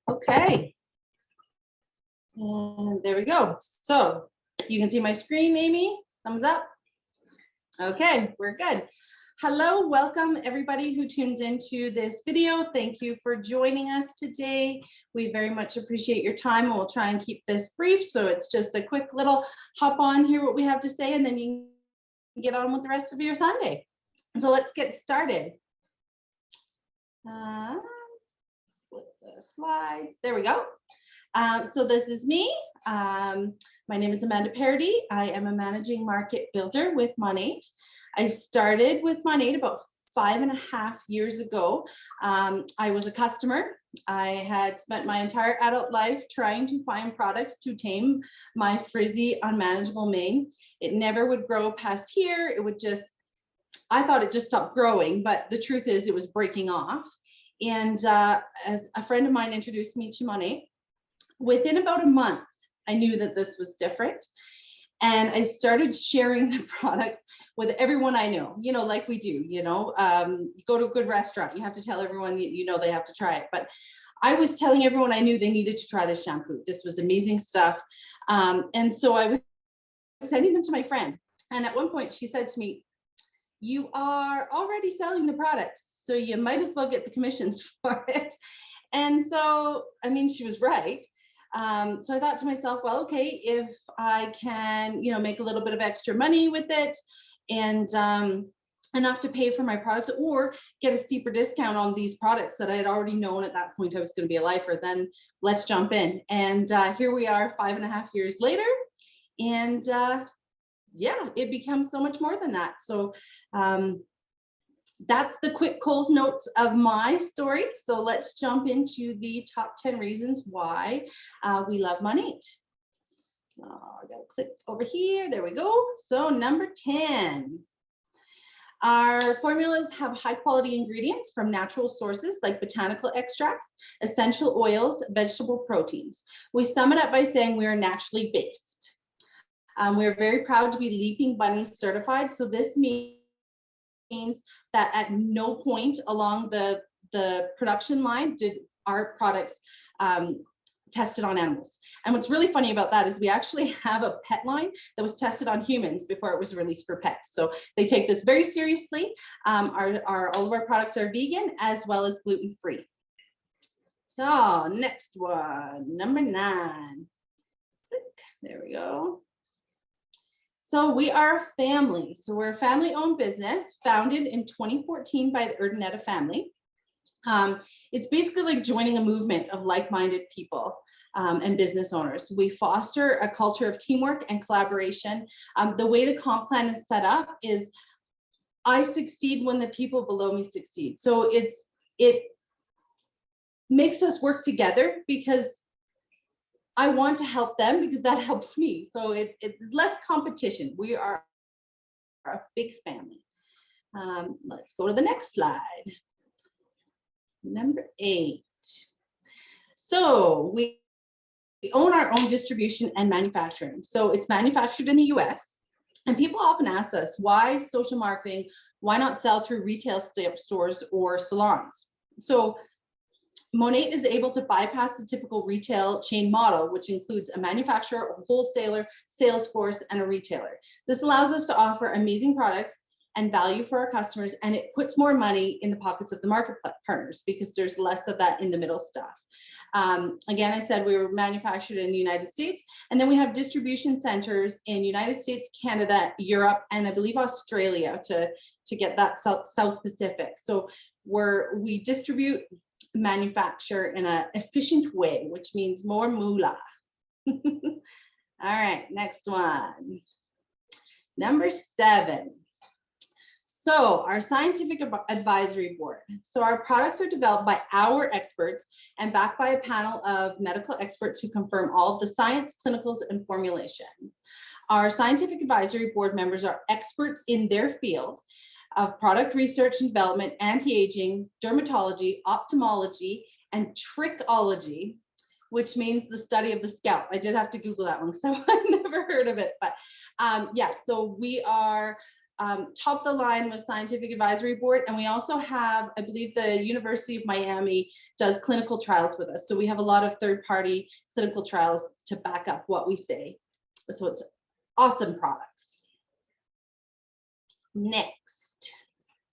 Okay, and there we go. So you can see my screen, Amy, thumbs up. Okay, we're good. Hello, welcome everybody who tunes into this video. Thank you for joining us today. We very much appreciate your time, and we'll try and keep this brief. So it's just a quick little hop on, hear what we have to say, and then you can get on with the rest of your Sunday. So let's get started. With the slides, there we go. So this is me. My name is Amanda Parody. I am a managing market builder with Monat. I started with Monat about 5.5 years ago. I was a customer. I had spent my entire adult life trying to find products to tame my frizzy, unmanageable mane. It never would grow past here. It would just, I thought it just stopped growing, but the truth is it was breaking off. And as a friend of mine introduced me to Monat, within about a month, I knew that this was different. And I started sharing the products with everyone I know, you know, like we do, you know, you go to a good restaurant, you have to tell everyone, you know, they have to try it. But I was telling everyone I knew they needed to try this shampoo. This was amazing stuff. And so I was sending them to my friend. And at one point she said to me, "You are already selling the product, so you might as well get the commissions for it." And so, I mean, she was right. So I thought to myself, well, okay, if I can, you know, make a little bit of extra money with it and enough to pay for my products or get a steeper discount on these products that I had already known at that point I was going to be a lifer, then let's jump in. And here we are 5.5 years later. And yeah, it becomes so much more than that. So that's the quick Coles notes of my story. So let's jump into the top 10 reasons why we love Monat. I gotta click over here. There we go. So number 10. Our formulas have high quality ingredients from natural sources like botanical extracts, essential oils, vegetable proteins. We sum it up by saying we are naturally based. We're very proud to be Leaping Bunny certified. So this means that at no point along the production line did our products tested on animals. And what's really funny about that is we actually have a pet line that was tested on humans before it was released for pets. So they take this very seriously. All of our products are vegan as well as gluten-free. So next one, number 9. There we go. So we are a family. So we're a family-owned business founded in 2014 by the Urdaneta family. It's basically like joining a movement of like-minded people and business owners. We foster a culture of teamwork and collaboration. The way the comp plan is set up is I succeed when the people below me succeed. So it makes us work together because I want to help them because that helps me. So it's less competition. We are a big family. Let's go to the next slide. Number 8. So we own our own distribution and manufacturing. So it's manufactured in the US. And people often ask us, why social marketing? Why not sell through retail stores or salons? So Monat is able to bypass the typical retail chain model, which includes a manufacturer, a wholesaler, sales force, and a retailer. This allows us to offer amazing products and value for our customers, and it puts more money in the pockets of the market partners because there's less of that in the middle stuff. Again, I said we were manufactured in the United States, and then we have distribution centers in United States, Canada, Europe, and I believe Australia to get that South Pacific. So we distribute, manufacture in an efficient way, which means more moolah. All right, next one. Number 7. So our scientific advisory board. So our products are developed by our experts and backed by a panel of medical experts who confirm all of the science, clinicals, and formulations. Our scientific advisory board members are experts in their field of product research and development, anti-aging, dermatology, ophthalmology, and trichology, which means the study of the scalp. I did have to Google that one because I've never heard of it. But yeah, so we are top of the line with Scientific Advisory Board. And we also have, I believe the University of Miami does clinical trials with us. So we have a lot of third-party clinical trials to back up what we say. So it's awesome products. Next,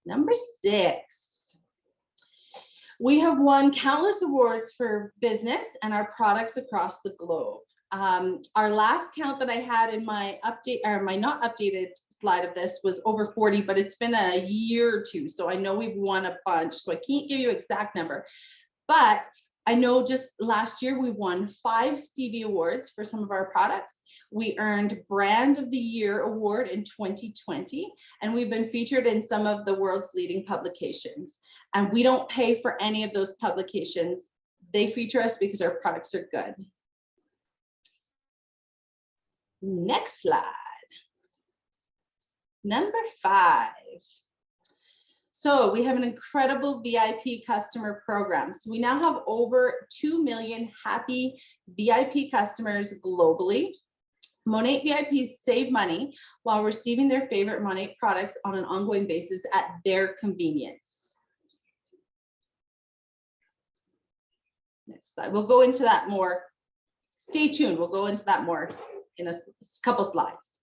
number 6. We have won countless awards for business and our products across the globe. Our last count that I had in my update, or my not updated slide of this, was over 40, but it's been a year or two. So I know we've won a bunch, so I can't give you an exact number, but I know just last year we won 5 Stevie Awards for some of our products. We earned Brand of the Year Award in 2020, and we've been featured in some of the world's leading publications. And we don't pay for any of those publications. They feature us because our products are good. Next slide. Number 5. So we have an incredible VIP customer program. So we now have over 2 million happy VIP customers globally. Monat VIPs save money while receiving their favorite Monat products on an ongoing basis at their convenience. Next slide. We'll go into that more. Stay tuned. We'll go into that more in a couple slides.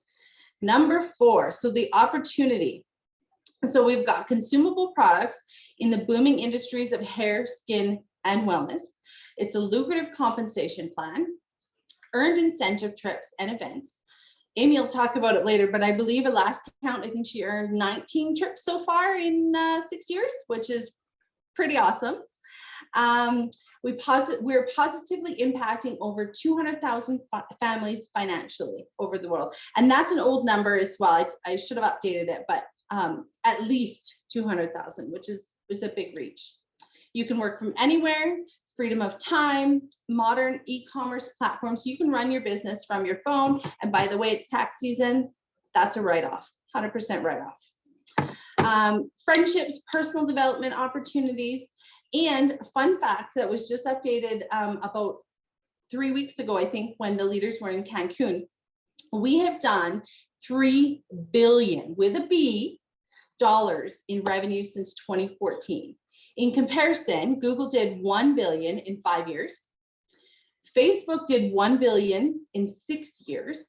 Number 4. So the opportunity. So we've got consumable products in the booming industries of hair, skin, and wellness. It's a lucrative compensation plan, earned incentive trips and events. Amy will talk about it later, but I believe at last count, I think she earned 19 trips so far in 6 years, which is pretty awesome. We're positively impacting over 200,000 families financially over the world. And that's an old number as well. I should have updated it, but at least 200,000, which is a big reach. You can work from anywhere, freedom of time, modern e-commerce platforms. So you can run your business from your phone. And by the way, it's tax season. That's a write-off, 100% write-off. Friendships, personal development opportunities, and fun fact that was just updated about 3 weeks ago, I think, when the leaders were in Cancun. We have done $3 billion with a B dollars in revenue since 2014. In comparison, Google did 1 billion in 5 years. Facebook did 1 billion in 6 years,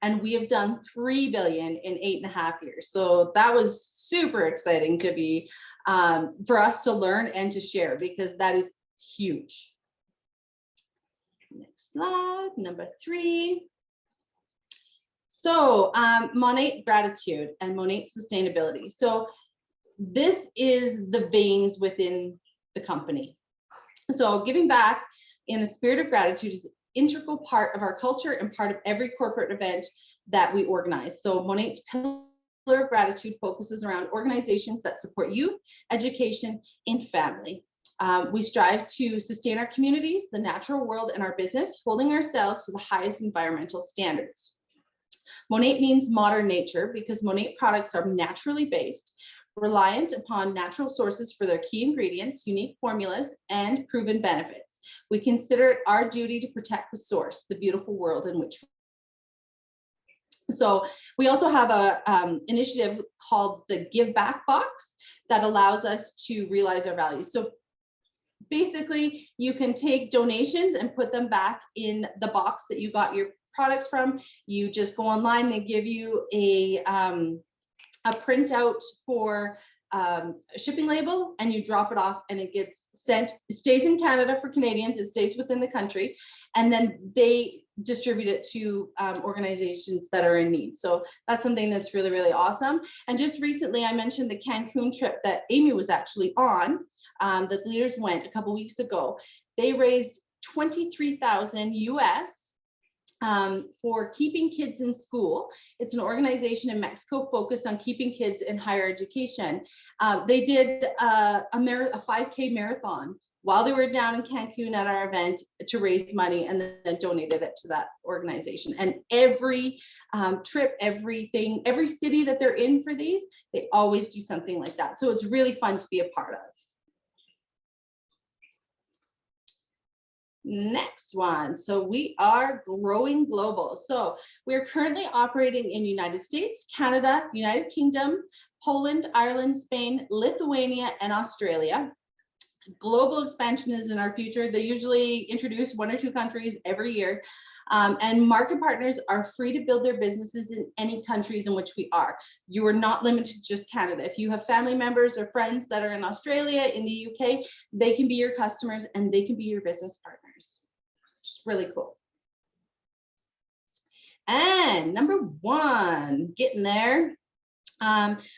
and we have done 3 billion in 8.5 years. So that was super exciting to be for us to learn and to share, because that is huge. Next slide, number 3. So Monat gratitude and Monat sustainability. So this is the veins within the company. So giving back in a spirit of gratitude is an integral part of our culture and part of every corporate event that we organize. So Monat's pillar of gratitude focuses around organizations that support youth, education, and family. We strive to sustain our communities, the natural world, and our business, holding ourselves to the highest environmental standards. Monat means modern nature because Monat products are naturally based, reliant upon natural sources for their key ingredients, unique formulas, and proven benefits. We consider it our duty to protect the source, the beautiful world in which. So we also have a initiative called the Give Back Box that allows us to realize our values. So basically, you can take donations and put them back in the box that you got your products from. You just go online, they give you a printout for a shipping label, and you drop it off, and it gets sent. It stays in Canada for Canadians, it stays within the country, and then they distribute it to organizations that are in need. So that's something that's really, really awesome. And just recently, I mentioned the Cancun trip that Amy was actually on, that the leaders went a couple weeks ago. They raised 23,000 US for keeping kids in school. It's an organization in Mexico focused on keeping kids in higher education. They did a 5K marathon while they were down in Cancun at our event to raise money, and then donated it to that organization. And every trip, every city that they're in for these, they always do something like that. So it's really fun to be a part of. Next one. So we are growing global. So we're currently operating in United States, Canada, United Kingdom, Poland, Ireland, Spain, Lithuania, and Australia. Global expansion is in our future. They usually introduce 1 or 2 countries every year. And market partners are free to build their businesses in any countries in which we are. You are not limited to just Canada. If you have family members or friends that are in Australia, in the UK, they can be your customers and they can be your business partners. It's really cool. And number 1, getting there.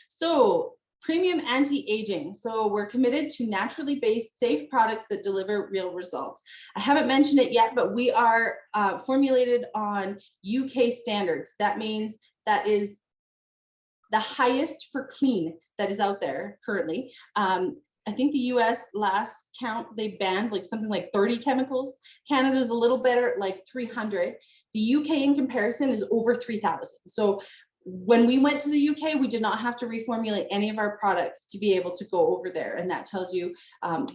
So premium anti-aging. So we're committed to naturally based, safe products that deliver real results. I haven't mentioned it yet, but we are formulated on UK standards. That means that is the highest for clean that is out there currently. I think the US last count, they banned like something like 30 chemicals. Canada's a little better, like 300. The UK in comparison is over 3,000. So when we went to the UK, we did not have to reformulate any of our products to be able to go over there. And that tells you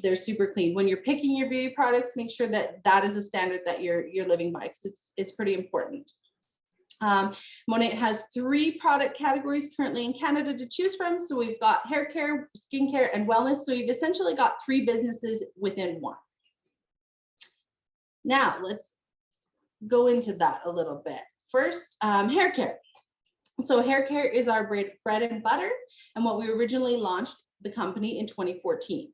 they're super clean. When you're picking your beauty products, make sure that that is a standard that you're living by, because it's pretty important. Monat has 3 product categories currently in Canada to choose from. So we've got hair care, skincare, and wellness. So we've essentially got 3 businesses within one. Now let's go into that a little bit. First, hair care. So hair care is our bread and butter, and what we originally launched the company in 2014.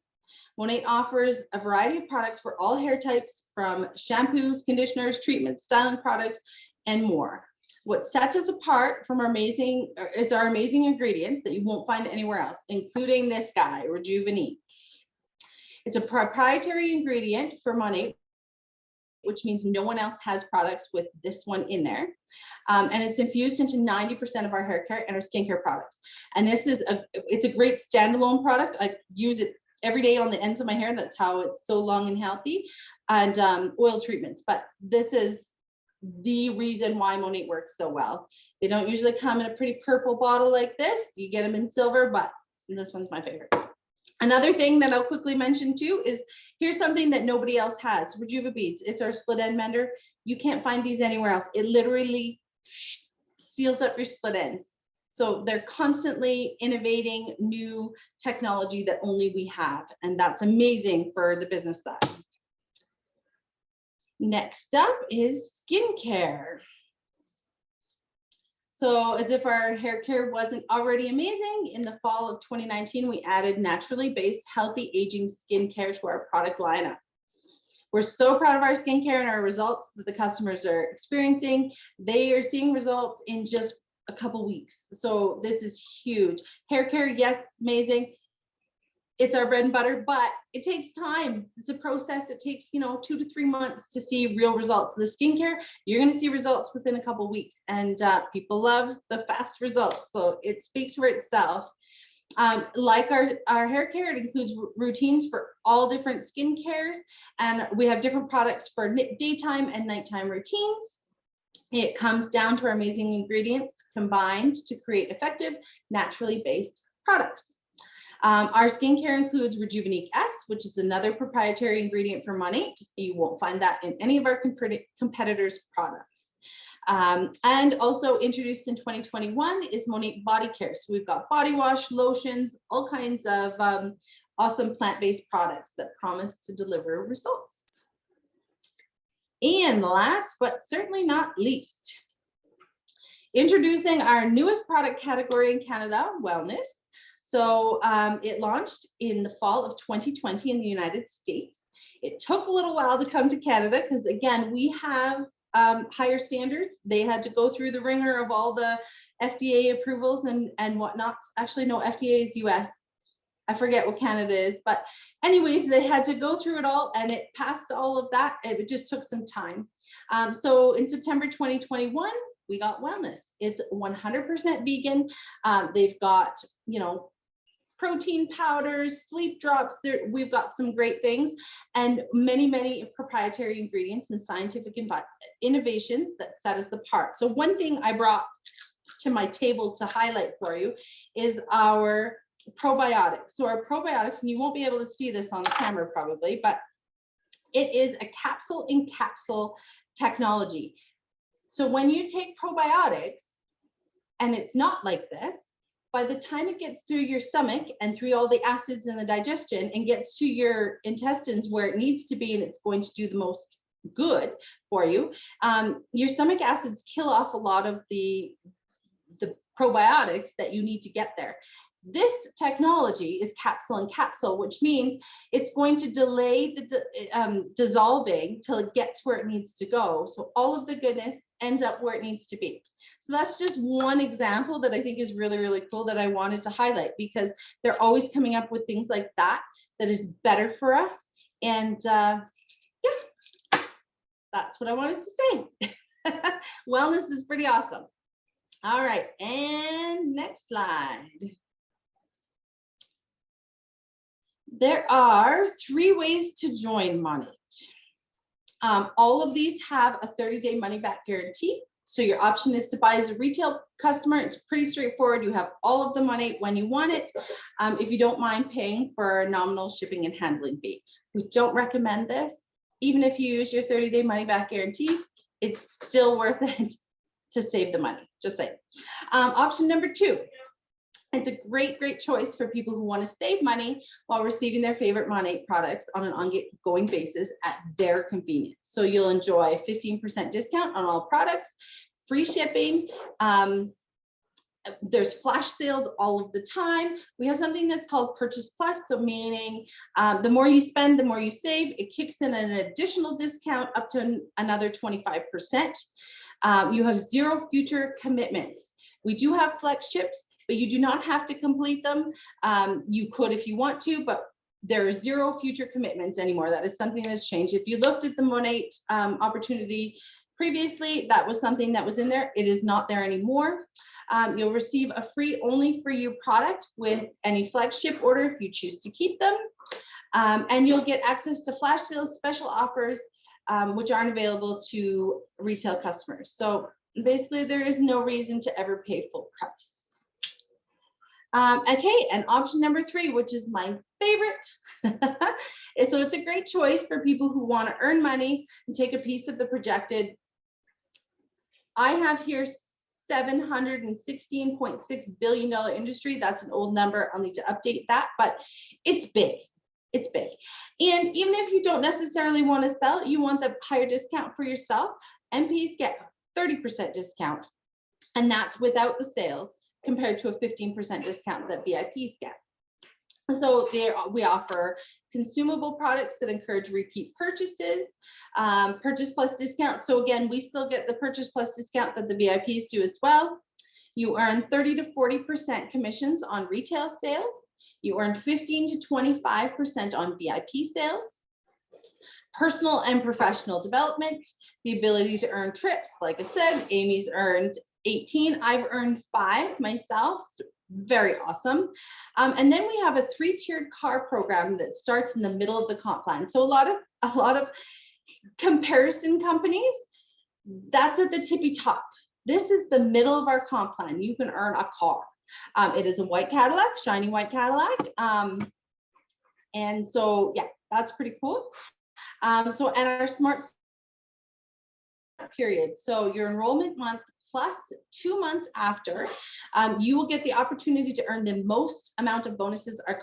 Monat offers a variety of products for all hair types, from shampoos, conditioners, treatments, styling products, and more. What sets us apart from our amazing ingredients that you won't find anywhere else, including this guy, Rejuvenate. It's a proprietary ingredient for Monat, which means no one else has products with this one in there. And it's infused into 90% of our hair care and our skincare products. And it's a great standalone product. I use it every day on the ends of my hair. That's how it's so long and healthy. And oil treatments. But this is the reason why Monat works so well. They don't usually come in a pretty purple bottle like this. You get them in silver, but this one's my favorite. Another thing that I'll quickly mention too is, here's something that nobody else has. Rejuva beads. It's our split end mender. You can't find these anywhere else. It literally seals up your split ends. So they're constantly innovating new technology that only we have, and that's amazing for the business side. Next up is skincare. So as if our hair care wasn't already amazing, in the fall of 2019, we added naturally based healthy aging skincare to our product lineup. We're so proud of our skincare and our results that the customers are experiencing. They are seeing results in just a couple weeks. So this is huge. Hair care, yes, amazing. It's our bread and butter, but it takes time. It's a process. It takes, 2 to 3 months to see real results. The skincare, you're going to see results within a couple weeks, and people love the fast results. So it speaks for itself. Like our hair care, it includes routines for all different skin cares, and we have different products for daytime and nighttime routines. It comes down to our amazing ingredients combined to create effective, naturally based products. Our skincare includes Rejuvenate S, which is another proprietary ingredient from Monat. You won't find that in any of our competitors' products. And also introduced in 2021 is Monat Body Care. So we've got body wash, lotions, all kinds of awesome plant-based products that promise to deliver results. And last, but certainly not least, introducing our newest product category in Canada, wellness. So it launched in the fall of 2020 in the United States. It took a little while to come to Canada because, again, we have higher standards. They had to go through the ringer of all the FDA approvals and whatnot. Actually, no, FDA is US. I forget what Canada is. But anyways, they had to go through it all, and it passed all of that. It just took some time. So in September 2021, we got wellness. It's 100% vegan. They've got, protein powders, sleep drops. We've got some great things, and many, many proprietary ingredients and scientific innovations that set us apart. So one thing I brought to my table to highlight for you is our probiotics. So our probiotics, and you won't be able to see this on the camera probably, but It is a capsule in capsule technology. So when you take probiotics and it's not like this, by the time it gets through your stomach and through all the acids and the digestion and gets to your intestines where it needs to be, and it's going to do the most good for you, your stomach acids kill off a lot of the probiotics that you need to get there. This technology is capsule in capsule, which means it's going to delay the dissolving till it gets where it needs to go. So all of the goodness ends up where it needs to be. So that's just one example that I think is really, really cool that I wanted to highlight, because they're always coming up with things like that that is better for us. And yeah, that's what I wanted to say. Wellness is pretty awesome. All right, and next slide. There are 3 ways to join Monat. All of these have a 30-day money-back guarantee. So your option is to buy as a retail customer. It's pretty straightforward. You have all of the money when you want it, if you don't mind paying for a nominal shipping and handling fee. We don't recommend this. Even if you use your 30-day money-back guarantee, it's still worth it to save the money, just saying. Option number 2. It's a great, great choice for people who want to save money while receiving their favorite Monat products on an ongoing basis at their convenience. So you'll enjoy a 15% discount on all products, free shipping. There's flash sales all of the time. We have something that's called Purchase Plus, so meaning the more you spend, the more you save. It kicks in an additional discount up to another 25%. You have 0 future commitments. We do have flex ships, but you do not have to complete them. You could if you want to, but there are 0 future commitments anymore. That is something that's changed. If you looked at the Monat opportunity previously, that was something that was in there. It is not there anymore. You'll receive a free only for you product with any flagship order if you choose to keep them. And you'll get access to flash sales, special offers, which aren't available to retail customers. So basically there is no reason to ever pay full price. Okay, and option number 3, which is my favorite. So it's a great choice for people who want to earn money and take a piece of the projected. I have here $716.6 billion industry. That's an old number. I'll need to update that, but it's big. It's big. And even if you don't necessarily want to sell, you want the higher discount for yourself, MPs get 30% discount, and that's without the sales, compared to a 15% discount that VIPs get. So there we offer consumable products that encourage repeat purchases, Purchase Plus discount. So again, we still get the Purchase Plus discount that the VIPs do as well. You earn 30 to 40% commissions on retail sales. You earn 15 to 25% on VIP sales. Personal and professional development, the ability to earn trips. Like I said, Amy's earned 18. I've earned 5 myself. Very awesome. And then we have a 3-tiered car program that starts in the middle of the comp plan. So a lot of comparison companies, that's at the tippy top. This is the middle of our comp plan. You can earn a car. It is a white Cadillac, shiny white Cadillac. And so yeah, that's pretty cool. So and our smart period. So your enrollment month plus 2 months after, you will get the opportunity to earn the most amount of bonuses our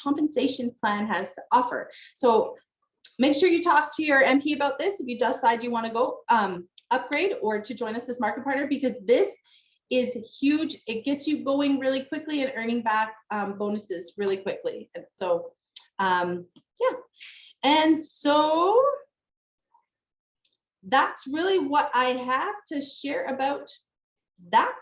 compensation plan has to offer. So make sure you talk to your MP about this if you decide you want to go upgrade or to join us as market partner, because this is huge. It gets you going really quickly and earning back bonuses really quickly. And so yeah, and so that's really what I have to share about that.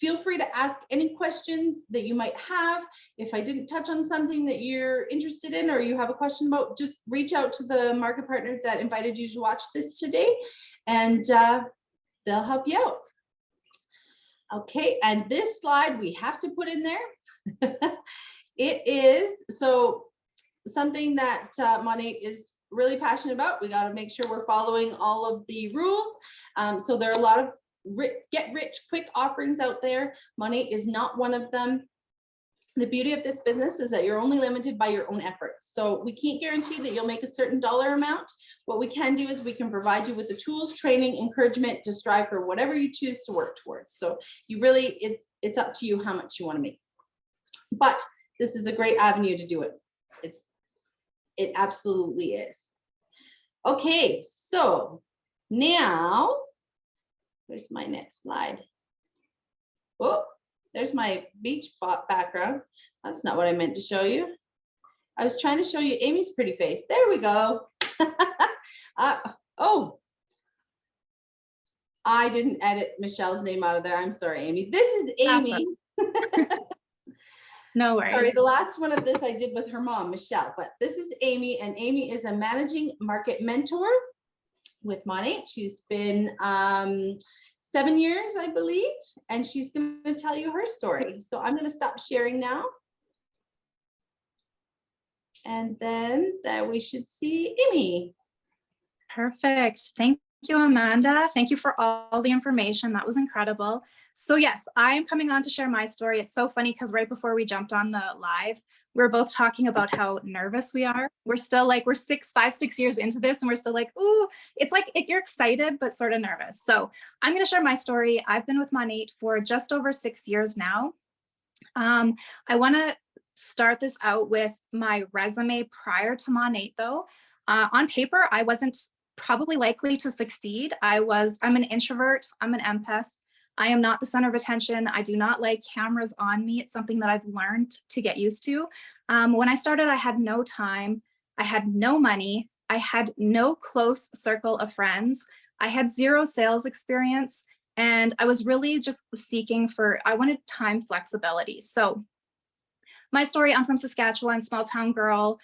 Feel free to ask any questions that you might have. If I didn't touch on something that you're interested in or you have a question about, just reach out to the market partner that invited you to watch this today, and they'll help you out. Okay, and this slide we have to put in there. It is so something that Monat is really passionate about. We got to make sure we're following all of the rules. So there are a lot of get rich quick offerings out there. Monat is not one of them. The beauty of this business is that you're only limited by your own efforts. So we can't guarantee that you'll make a certain dollar amount. What we can do is we can provide you with the tools, training, encouragement to strive for whatever you choose to work towards. So you really, it's up to you how much you want to make. But this is a great avenue to do it. It absolutely is. Okay, so now, where's my next slide? Oh, there's my beach background. That's not what I meant to show you. I was trying to show you Amy's pretty face. There we go. Oh, I didn't edit Michelle's name out of there. I'm sorry, Amy. This is Amy. No worries. Sorry, the last one of this I did with her mom, Michelle, but this is Amy, and Amy is a managing market mentor with Monat. She's been 7 years, I believe, and she's going to tell you her story. So I'm going to stop sharing now. And then we should see Amy. Perfect. Thank you, Amanda. Thank you for all the information. That was incredible. So yes, I am coming on to share my story. It's so funny because right before we jumped on the live, we were both talking about how nervous we are. We're still like, we're 5, 6 years into this and we're still like, ooh, it's like you're excited, but sort of nervous. So I'm going to share my story. I've been with Monat for just over 6 years now. I want to start this out with my resume prior to Monat though. On paper, I wasn't probably likely to succeed. I'm an introvert, I'm an empath. I am not the center of attention. I do not like cameras on me. It's something that I've learned to get used to. When I started, I had no time. I had no money. I had no close circle of friends. I had 0 sales experience. And I was really just seeking I wanted time flexibility. So my story, I'm from Saskatchewan, small town girl,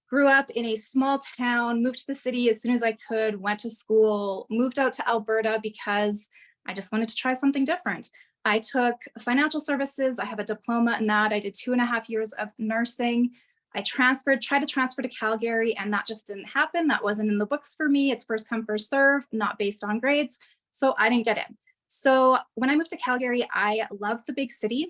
grew up in a small town, moved to the city as soon as I could, went to school, moved out to Alberta because I just wanted to try something different. I took financial services. I have a diploma in that. I did 2.5 years of nursing. I tried to transfer to Calgary, and that just didn't happen. That wasn't in the books for me. It's first come, first serve, not based on grades. So I didn't get in. So when I moved to Calgary, I loved the big city.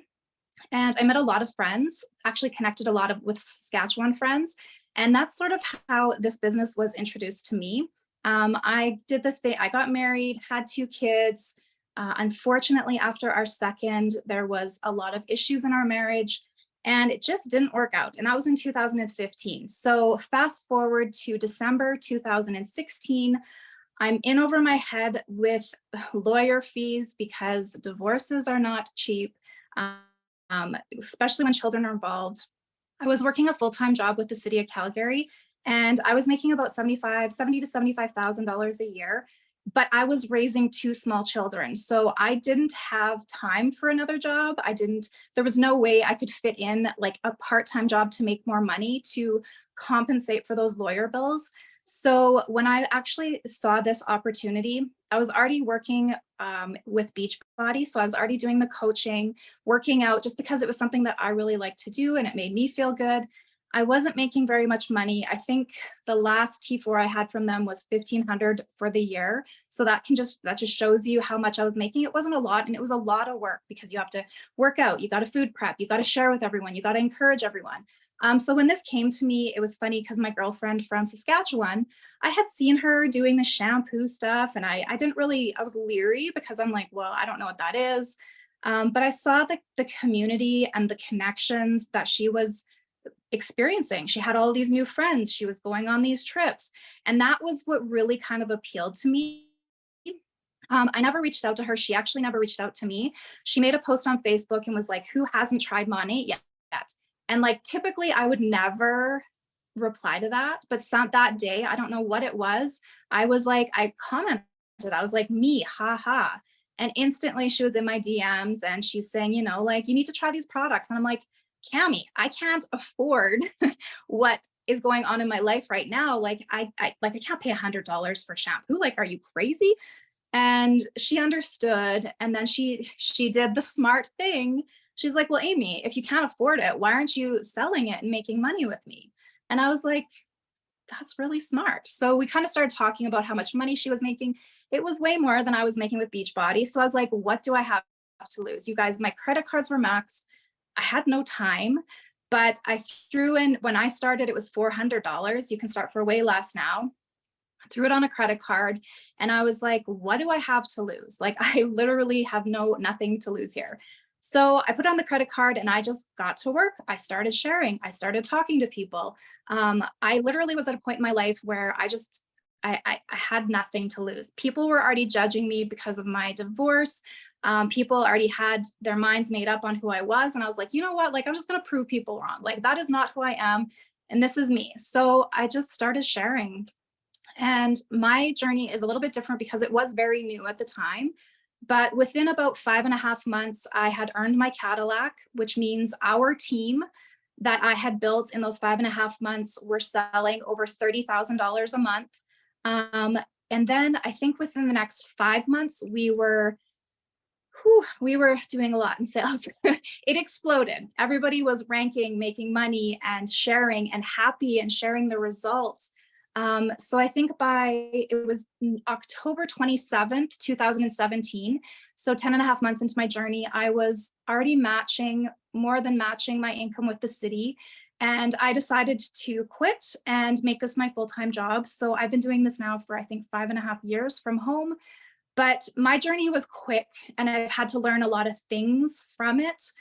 And I met a lot of friends, actually connected a lot with Saskatchewan friends. And that's sort of how this business was introduced to me. I did the thing, I got married, had 2 kids. Unfortunately, after our second, there was a lot of issues in our marriage and it just didn't work out. And that was in 2015. So fast forward to December 2016, I'm in over my head with lawyer fees because divorces are not cheap, especially when children are involved. I was working a full-time job with the city of Calgary, and I was making about $70,000 to $75,000 a year, but I was raising 2 small children. So I didn't have time for another job. There was no way I could fit in like a part-time job to make more money to compensate for those lawyer bills. So when I actually saw this opportunity, I was already working with Beachbody. So I was already doing the coaching, working out, just because it was something that I really liked to do and it made me feel good. I wasn't making very much money. I think the last T4 I had from them was $1,500 for the year. So that just shows you how much I was making. It wasn't a lot, and it was a lot of work because you have to work out, you got to food prep, you got to share with everyone, you got to encourage everyone. So when this came to me, it was funny because my girlfriend from Saskatchewan, I had seen her doing the shampoo stuff, and I was leery because I'm like, well, I don't know what that is. But I saw the community and the connections that she was experiencing. She had all these new friends. She was going on these trips. And that was what really kind of appealed to me. I never reached out to her. She actually never reached out to me. She made a post on Facebook and was like, who hasn't tried Monat yet? And like, typically I would never reply to that. But that day, I don't know what it was. I was like, I commented, I was like, me, haha. And instantly she was in my DMs and she's saying, you know, like, you need to try these products. And I'm like, Cami, I can't afford what is going on in my life right now. Like I can't pay $100 for shampoo. Like, are you crazy? And she understood. And then she did the smart thing. She's like, well, Amy, if you can't afford it, why aren't you selling it and making money with me? And I was like, that's really smart. So we kind of started talking about how much money she was making. It was way more than I was making with Beachbody. So I was like, what do I have to lose? You guys, my credit cards were maxed. I had no time, but I threw in, when I started, it was $400. You can start for way less now. I threw it on a credit card and I was like, what do I have to lose? Like, I literally have nothing to lose here. So I put on the credit card and I just got to work. I started sharing. I started talking to people. I literally was at a point in my life where I had nothing to lose. People were already judging me because of my divorce. People already had their minds made up on who I was. And I was like, you know what? Like, I'm just going to prove people wrong. Like, that is not who I am. And this is me. So I just started sharing. And my journey is a little bit different because it was very new at the time. But within about 5.5 months, I had earned my Cadillac, which means our team that I had built in those 5.5 months were selling over $30,000 a month. And then I think within the next 5 months, we were doing a lot in sales. It exploded. Everybody was ranking, making money and sharing and happy and sharing the results. So I think it was October 27th, 2017. So 10.5 months into my journey, I was already more than matching my income with the city. And I decided to quit and make this my full-time job. So I've been doing this now for, I think, 5.5 years from home. But my journey was quick and I've had to learn a lot of things from it.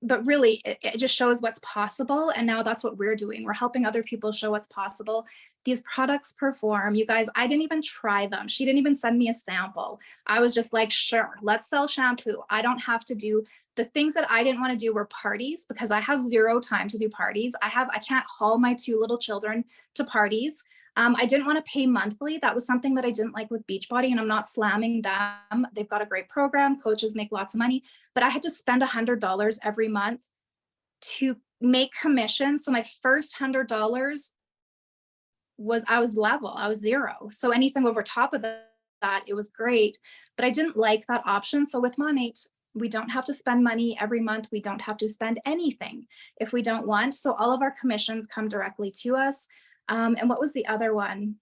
But really, it just shows what's possible. And now that's what we're doing. We're helping other people show what's possible. These products perform. You guys, I didn't even try them. She didn't even send me a sample. I was just like, sure, let's sell shampoo. I don't have to do the things that I didn't want to do were parties because I have zero time to do parties. I can't haul my 2 little children to parties. I didn't want to pay monthly. That was something that I didn't like with Beachbody, and I'm not slamming them. They've got a great program. Coaches make lots of money, but I had to spend $100 every month to make commissions. So my first $100 I was level, I was zero. So anything over top of that, it was great, but I didn't like that option. So with Monat, we don't have to spend money every month. We don't have to spend anything if we don't want. So all of our commissions come directly to us. And what was the other one?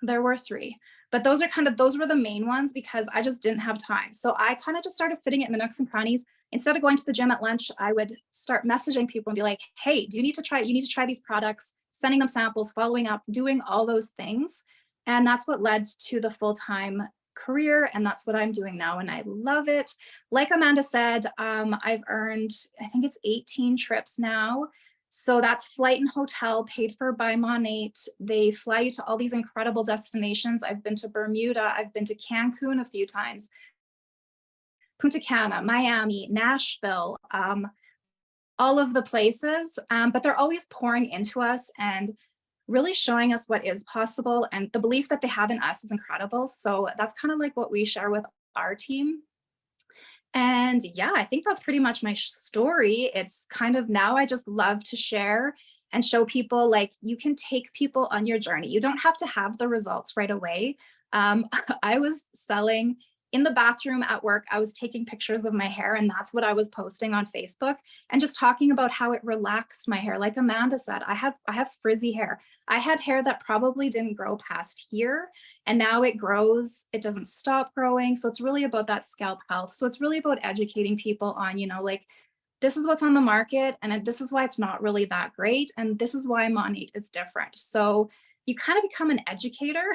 There were 3, but those were the main ones because I just didn't have time. So I kind of just started fitting it in the nooks and crannies. Instead of going to the gym at lunch, I would start messaging people and be like, hey, you need to try these products, sending them samples, following up, doing all those things. And that's what led to the full-time career. And that's what I'm doing now. And I love it. Like Amanda said, I've earned, I think it's 18 trips now. So that's flight and hotel paid for by Monat. They fly you to all these incredible destinations. I've been to Bermuda. I've been to Cancun a few times, Punta Cana, Miami, Nashville, all of the places. But they're always pouring into us and really showing us what is possible. And the belief that they have in us is incredible. So that's kind of like what we share with our team. And yeah, I think that's pretty much my story. It's kind of now I just love to share and show people like you can take people on your journey. You don't have to have the results right away. I was selling in the bathroom at work. I was taking pictures of my hair and that's what I was posting on Facebook and just talking about how it relaxed my hair. Like Amanda said, I have frizzy hair. I had hair that probably didn't grow past here and now it grows. It doesn't stop growing. So it's really about that scalp health. So it's really about educating people on, like this is what's on the market and this is why it's not really that great. And this is why Monat is different. So you kind of become an educator.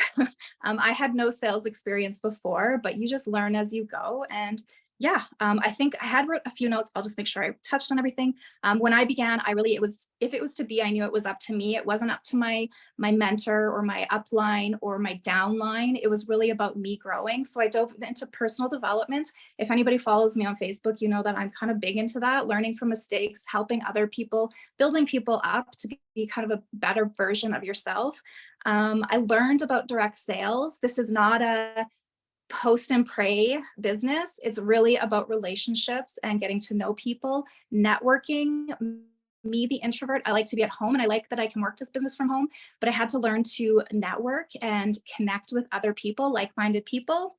I had no sales experience before, but you just learn as you go. And yeah, I think I had wrote a few notes. I'll just make sure I touched on everything. When I began, if it was to be, I knew it was up to me. It wasn't up to my mentor or my upline or my downline. It was really about me growing. So I dove into personal development. If anybody follows me on Facebook, you know that I'm kind of big into that, learning from mistakes, helping other people, building people up to be kind of a better version of yourself. I learned about direct sales. This is not a post and pray business. It's really about relationships and getting to know people, networking. Me, the introvert, I like to be at home and I like that I can work this business from home, but I had to learn to network and connect with other people, like-minded people.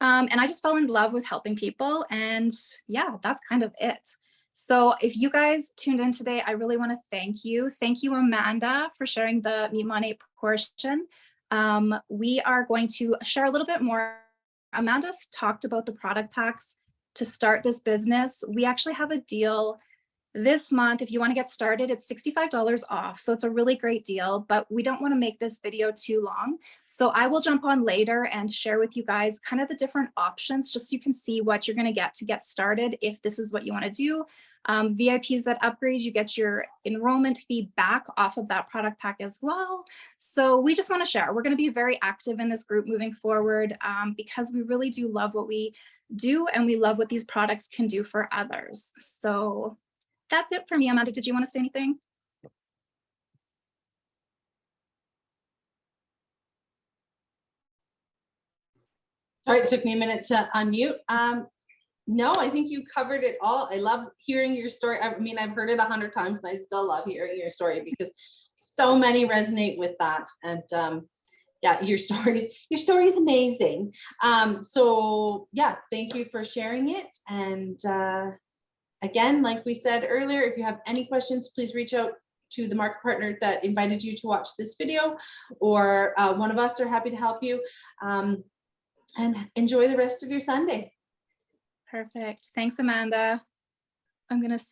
And I just fell in love with helping people. And yeah, that's kind of it. So if you guys tuned in today, I really want to thank you. Thank you, Amanda, for sharing the Meet Monat portion. We are going to share a little bit more. Amanda's talked about the product packs to start this business, we actually have a deal this month. If you want to get started, it's $65 off. So it's a really great deal, but we don't want to make this video too long. So I will jump on later and share with you guys kind of the different options, just so you can see what you're going to get started if this is what you want to do. VIPs that upgrade, you get your enrollment fee back off of that product pack as well. So we just want to share. We're going to be very active in this group moving forward because we really do love what we do and we love what these products can do for others. So that's it for me. Amanda, did you want to say anything? All right, it took me a minute to unmute. No, I think you covered it all. I love hearing your story. I mean, I've heard it 100 times and I still love hearing your story because so many resonate with that. And yeah, your story is amazing. So yeah, thank you for sharing it. And again, like we said earlier, if you have any questions, please reach out to the market partner that invited you to watch this video, or one of us are happy to help you. And enjoy the rest of your Sunday. Perfect. Thanks, Amanda. I'm going to